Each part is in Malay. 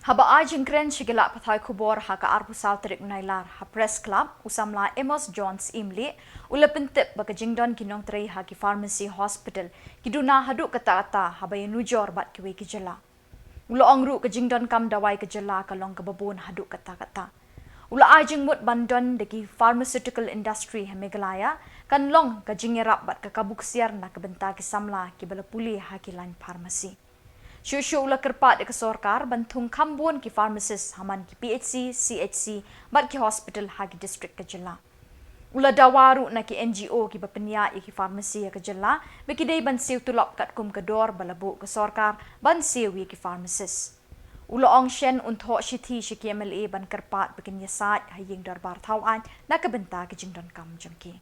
Haba ajingkren shigila pathai kubor haka arbu sautrik nailar ha press club usamla Amos Jones imli ulapintip baka jingdon kinong tray haki pharmacy hospital kiduna hadu kata habay nujor bat kiwe kijala. Ula ongru ka jingdon kam dawai kijala kalong kababun hadu kata. Ula ajing mut bandon deki pharmaceutical industry ha Meghalaya kan long ka jingerap bat kakabuksiar na kabenta kisamla kibala puli haki lan pharmacy. Shushu ula kerpat ke sorkar bantung kambun ki pharmacist haman ki PHC, CHC, bat ki hospital hagi district ke jela. Ula dawaru na ki NGO ki bapenya ki pharmacy ke jela, beki day ban siu tulok kat kum kedor balabu ke sorkar ban siu ki pharmacist. Ula ong shen unthok shithi shiki MLA ban kerpat bekin yasat haying darbar tauan na kebenta ke jingdon kam jengki.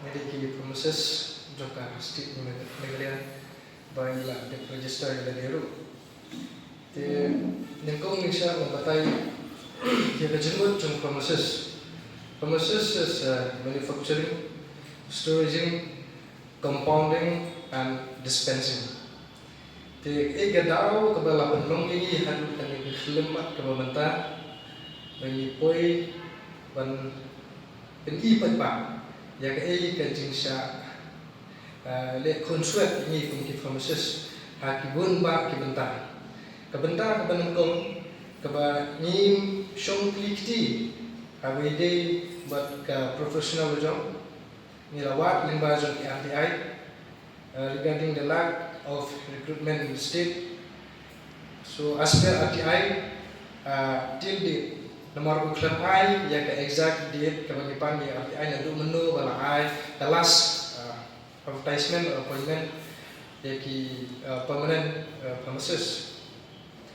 Mediki pharmacist joka state Meghalaya baiklah register dari dulu. Te nengkong nisha membatai kita jemput jeng pharmacist. Pharmacist is manufacturing, storaging, compounding and dispensing. Te gadau kebala penong ini hadu kami berkhidmat kebabanta bagi poi ban penipat pak yang kajing sya le konsuat ini pun ki pharmacist hakibun ba ki benta kabenta kabanengkong kaba nim shong plikti awede buat ka professional job nilawat limbajon ki RTI regarding the lack of recruitment in the state. So as per RTI till the nomor uklan ai yang ke exact date kebanyakan di RTI nadu menu bala ai kelas advertisement or appointment yaki permanent pharmacist.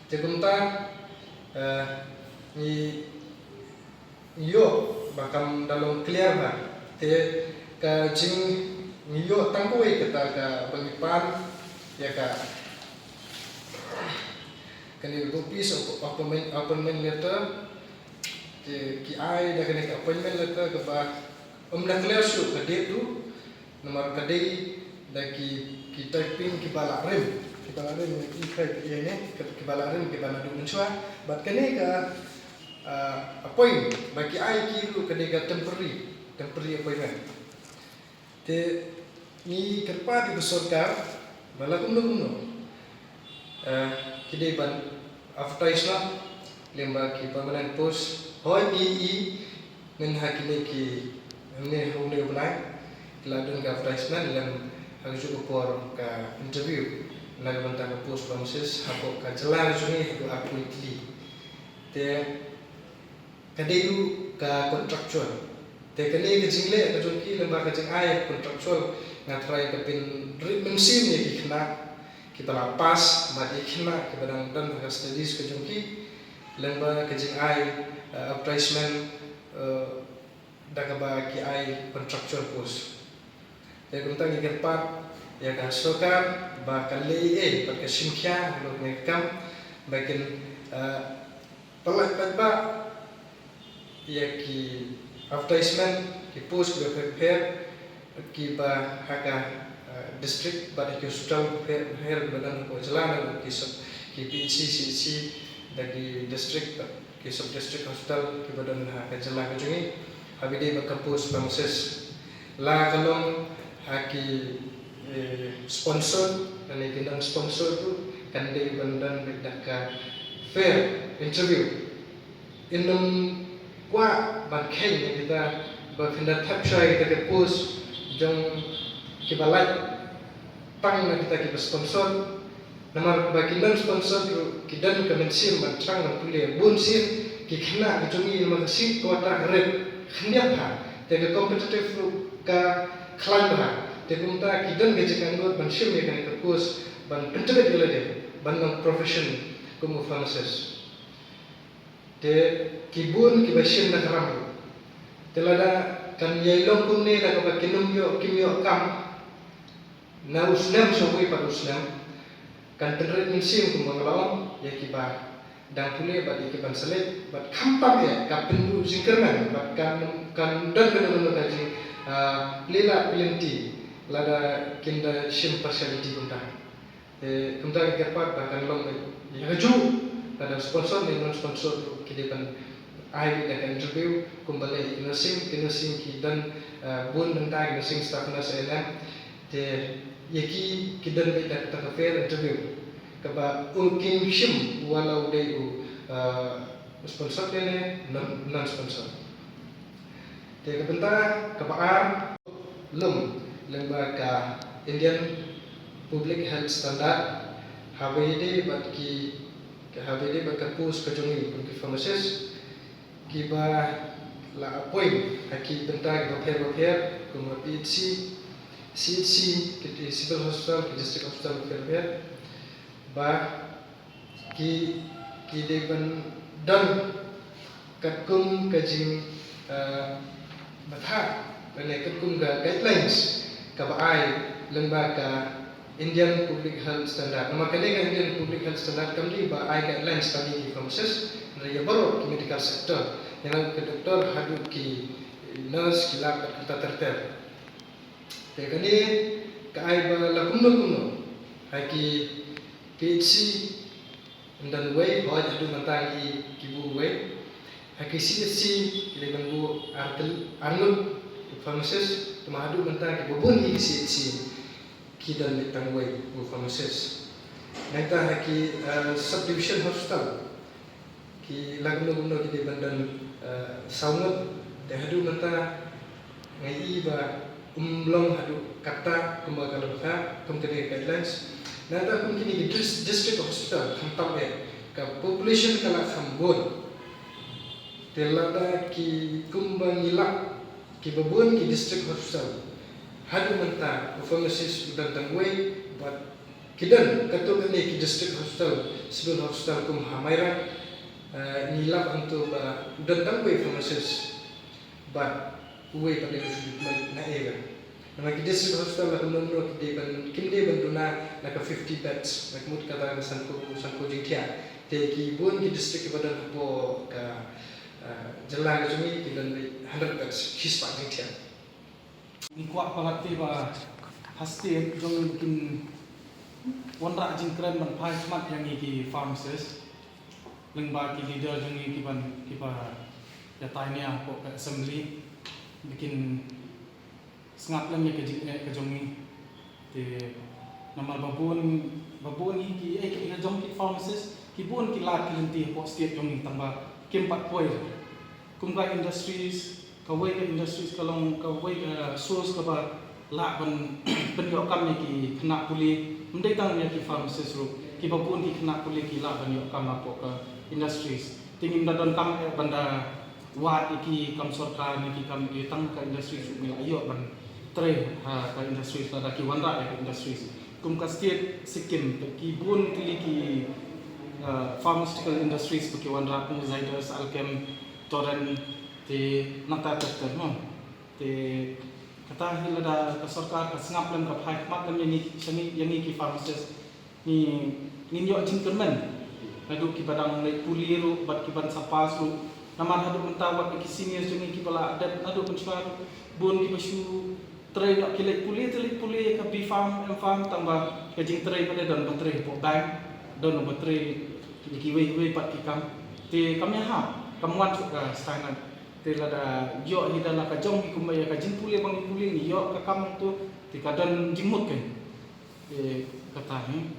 Jegumta ni yo bakam dalam clear ba te ka jing ni yo tangkoi kata ka pengipan ya ka kani piece of appointment letter te ki ai da kani appointment letter ke ba nak clear su ka date tu nomor kadai daki ki typing ki bala rem ki kai ini ki bala rem ki bala du menchua bat kene ka appoint baki ai ki lu kadai ka temporary appointment te ni kerpa di sorkar bala kumno kidai ban advertisement lemba ki permanent post hoi EE men hakile ki ne hone ulai keladun ka advertisement dalam harus upor ka interview lalu bantang post pharmacist hapok ka jelar sungi tu aku itli te kadeu ka contractual te kene ke jingle ka jonki lemba ka jing ai contractual ngatrai ka pin treatment sim ni kena kita lapas ma kena ke badang dan ka studies ka jonki lemba ka jing ai advertisement dakaba ki ai contractual post. Ya kuntang ikerpat ya kan sokar bakal lei pakai simkia lo ngekam bagian pelak ba ya ki advertisement ki post be prepare ki ba haka district ba ki hospital prepare badan ko jalan ki PCC dari district ki sub district hospital ki badan haka jalan kejungi habide ba post pharmacist la kalong haki sponsor dan ikinang sponsor tu kan dia bandan berdaka fair interview inum kwa bakhen yang kita berkendak capture kita post jong kibalat pang na kita sponsor nomor bagian sponsor tu kidan kemensim bantrang dan pulih bunsir kikena kejungi makasih kuota red khniap ha te competitive ka klan bah tekumta kidan gejekan got ban shim ye kan kurs ban internet gelade ban profession kumu pharmacist te kibun kibashim na karam telada kan yailong kunne la ka kinum yo kimyo kam na usnam sokoi pa usnam kan internet sim kumu ngalawan ya kiba dan pule bat ikiban selet bat kampam ya kapindu singkerman bat kan dan benar kaji lila plenty lada kinda shim partiality kunta Kemudian kita bahkan long ya ju ada sponsor dan non sponsor kita kan ai kita interview kembali nursing ki dan bun dan tag nursing staff nurse LM te yaki kidan kita kita fair interview kaba ulkin shim walau dai sponsor ne non sponsor te kebentar kaba lum lembaga Indian Public Health Standard HWD bat kapus kejongi untuk pharmacist kiba la appoint haki bentar baper kuma PHC CHC kita civil hospital district hospital baper ba ki deban dan katkum kajing batha bane katkum ga guidelines kaba ai lembaga Indian Public Health Standard. Nama kali Indian Public Health Standard kami ba ai guidelines kami di pharmacist raya baru di medical sector. Yang ke doktor hadu ki nurse ki lab kita terter. Tekani ka ai ba la kuno haki PHC dan way hoj hadu mantangi kibu way haki CHC ile bangu arnul pharmacist tuma hadu mantangi bobon hi CHC kidan litang way bu pharmacist naita haki subdivision hospital ki lagno ki de bandan saungut de hadu mata ngai ba umlong hadu kata kumbagalha kumkene guidelines naita kumkini district hospital khamtam ka population kala khambon telada ki kumbangila ki babun ki district hospital hadu menta pharmacist dan tangway but kidan kato ni ki district hospital civil hospital kum hamaira nilap untuk dan tangway pharmacist but uwe pada sudut na era nama ki district hospital la kuno kim de banduna na ka 50 beds nak mut kata sanko jingtia te ki bun ki district badan po ka jalan jumi kidan 100 beds hispa jingtia Ikuak palati ba hasti jong bikin wanra jingkran man pai smat yang iki pharmacist lengba ki leader jong iki kiba datanya ko ka assembly bikin sengat lem ke jong te nama babun iki ki jong ki pharmacist ki bun ki lat ki lenti po state jong tamba kempat poi kumka industries kawai ke industries kalong kawai source kaba la ban yo kam ni ki kena puli mendai tang ni ki pharmacist ru ki babun ki kena puli ki la ban yo kam apo ka industries tingin da don kam banda wat iki kam sarkar ni ki kam ki tang ka industries ru mila yo ban tre ha ka industries la ki wanra ka industries kum ka state sikkim ki bun ki pharmaceutical industries ki wanra kum Zydus Alchem Torrent te nata doktor no te kata hilada ka sarkar ka sangap lam ka phai mat lam yani ki pharmacist ni yo jinkerman nadu ki badang le puliru bat ki ban sapas ru naman hadu mentawat ki senior juni ki bala adat nadu pensuar bun ki basu tray nak ki le puli ka bi farm em farm tamba ka jing tray pada don batray po bank don batray ki we pat ki kam te kam ya ha kamuat ka standard telada yo hidala ka jong ki kumaya ka jimpule bang puli ni yo ka kam tu ti kadan jingmut ke kata ni